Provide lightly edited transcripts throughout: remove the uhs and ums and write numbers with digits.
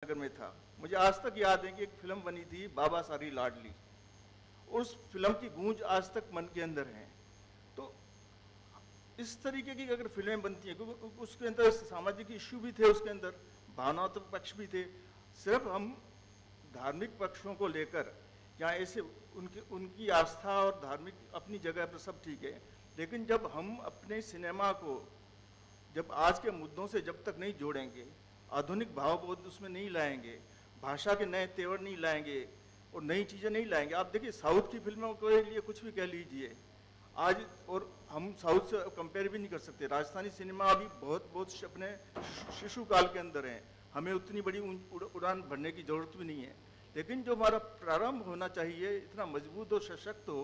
नगर में था। मुझे आज तक याद है कि एक फिल्म बनी थी बाबा सारी लाडली, उस फिल्म की गूंज आज तक मन के अंदर है। तो इस तरीके की अगर फिल्में बनती हैं, क्योंकि उसके अंदर सामाजिक इश्यू भी थे, उसके अंदर भावनात्मक पक्ष भी थे। सिर्फ हम धार्मिक पक्षों को लेकर या ऐसे उनकी आस्था और धार्मिक अपनी जगह पर सब ठीक है, लेकिन जब हम अपने सिनेमा को जब आज के मुद्दों से जब तक नहीं जोड़ेंगे, आधुनिक भावबोध उसमें नहीं लाएंगे, भाषा के नए तेवर नहीं लाएंगे और नई चीज़ें नहीं लाएंगे। आप देखिए साउथ की फिल्मों के लिए कुछ भी कह लीजिए आज, और हम साउथ से कंपेयर भी नहीं कर सकते। राजस्थानी सिनेमा अभी बहुत अपने शिशु काल के अंदर है, हमें उतनी बड़ी उड़ान भरने की जरूरत भी नहीं है। लेकिन जो हमारा प्रारंभ होना चाहिए इतना मजबूत और सशक्त हो,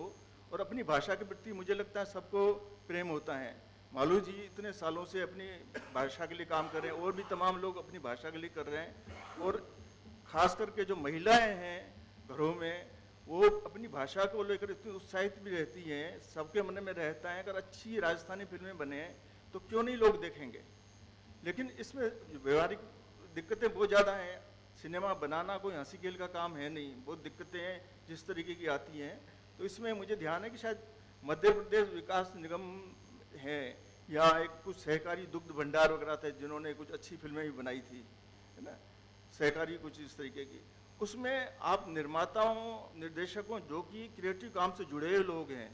और अपनी भाषा के प्रति मुझे लगता है सबको प्रेम होता है। मालू जी इतने सालों से अपनी भाषा के लिए काम कर रहे हैं, और भी तमाम लोग अपनी भाषा के लिए कर रहे हैं, और ख़ास करके जो महिलाएं हैं घरों में, वो अपनी भाषा को लेकर इतनी उत्साहित भी रहती हैं। सबके मन में रहता है अगर अच्छी राजस्थानी फिल्में बने तो क्यों नहीं लोग देखेंगे। लेकिन इसमें व्यवहारिक दिक्कतें बहुत ज़्यादा हैं। सिनेमा बनाना कोई हंसी खेल का काम है नहीं, बहुत दिक्कतें जिस तरीके की आती हैं। तो इसमें मुझे ध्यान है कि शायद मध्य प्रदेश विकास निगम है या एक कुछ सहकारी दुग्ध भंडार वगैरह थे जिन्होंने कुछ अच्छी फिल्में भी बनाई थी, है ना, सहकारी कुछ इस तरीके की। उसमें आप निर्माताओं निर्देशकों जो कि क्रिएटिव काम से जुड़े हुए लोग हैं,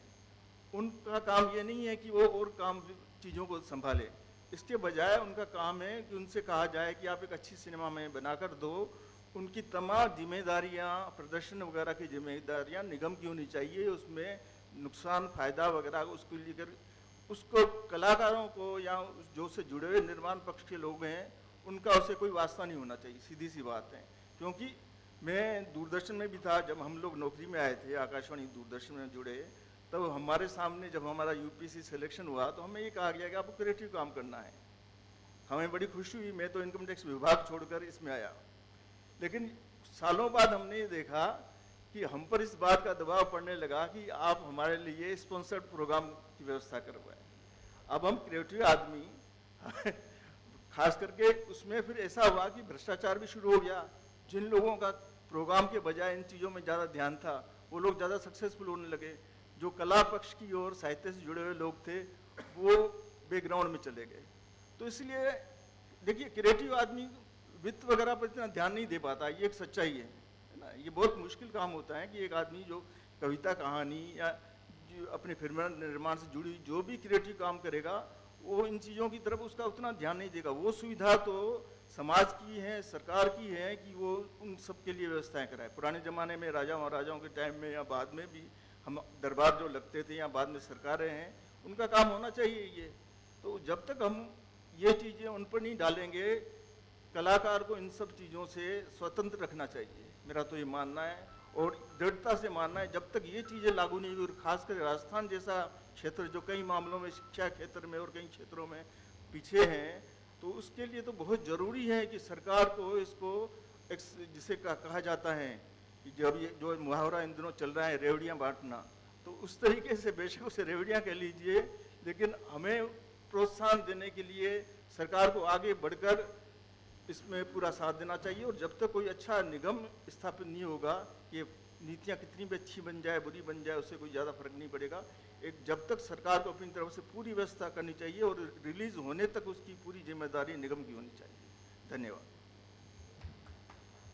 उनका काम ये नहीं है कि वो और काम चीज़ों को संभाले। इसके बजाय उनका काम है कि उनसे कहा जाए कि आप एक अच्छी सिनेमा में बनाकर दो। उनकी तमाम जिम्मेदारियां, प्रदर्शन वगैरह की जिम्मेदारियां निगम की होनी चाहिए। उसमें नुकसान फ़ायदा वगैरह उसको लेकर उसको कलाकारों को या जो से जुड़े हुए निर्माण पक्ष के लोग हैं उनका उससे कोई वास्ता नहीं होना चाहिए, सीधी सी बात है। क्योंकि मैं दूरदर्शन में भी था, जब हम लोग नौकरी में आए थे आकाशवाणी दूरदर्शन में जुड़े, तब हमारे सामने जब हमारा यूपीसी सिलेक्शन हुआ तो हमें ये कहा गया कि आपको क्रिएटिव काम करना है। हमें बड़ी खुशी हुई, मैं तो इनकम टैक्स विभाग छोड़कर इसमें आया। लेकिन सालों बाद हमने ये देखा कि हम पर इस बात का दबाव पड़ने लगा कि आप हमारे लिए स्पॉन्सर्ड प्रोग्राम की व्यवस्था करवाएं। अब हम क्रिएटिव आदमी खास करके उसमें फिर ऐसा हुआ कि भ्रष्टाचार भी शुरू हो गया। जिन लोगों का प्रोग्राम के बजाय इन चीज़ों में ज़्यादा ध्यान था वो लोग ज़्यादा सक्सेसफुल होने लगे। जो कला पक्ष की और साहित्य से जुड़े हुए लोग थे वो बैकग्राउंड में चले गए। तो इसलिए देखिए क्रिएटिव आदमी वित्त वगैरह पर इतना ध्यान नहीं दे पाता, ये एक सच्चाई है ना। ये बहुत मुश्किल काम होता है कि एक आदमी जो कविता कहानी या जो अपने फिल्म निर्माण से जुड़ी जो भी क्रिएटिव काम करेगा वो इन चीज़ों की तरफ उसका उतना ध्यान नहीं देगा। वो सुविधा तो समाज की है, सरकार की है कि वो उन सब के लिए व्यवस्थाएं कराए। पुराने ज़माने में राजा महाराजाओं के टाइम में या बाद में भी हम दरबार जो लगते थे या बाद में सरकारें हैं, उनका काम होना चाहिए ये। तो जब तक हम ये चीज़ें उन पर नहीं डालेंगे, कलाकार को इन सब चीज़ों से स्वतंत्र रखना चाहिए, मेरा तो ये मानना है और दृढ़ता से मानना है। जब तक ये चीज़ें लागू नहीं हुई, और खासकर राजस्थान जैसा क्षेत्र जो कई मामलों में शिक्षा क्षेत्र में और कई क्षेत्रों में पीछे हैं, तो उसके लिए तो बहुत ज़रूरी है कि सरकार को इसको एक जिसे कहा जाता है कि जब ये जो मुहावरा इन दिनों चल रहा है रेवड़ियाँ बांटना, तो उस तरीके से बेशक उसे रेवड़ियाँ कह लीजिए, लेकिन हमें प्रोत्साहन देने के लिए सरकार को आगे बढ़कर इसमें पूरा साथ देना चाहिए। और जब तक कोई अच्छा निगम स्थापित नहीं होगा, ये नीतियाँ कितनी भी अच्छी बन जाए बुरी बन जाए उससे कोई ज़्यादा फर्क नहीं पड़ेगा। एक जब तक सरकार को अपनी तरफ से पूरी व्यवस्था करनी चाहिए और रिलीज़ होने तक उसकी पूरी जिम्मेदारी निगम की होनी चाहिए। धन्यवाद।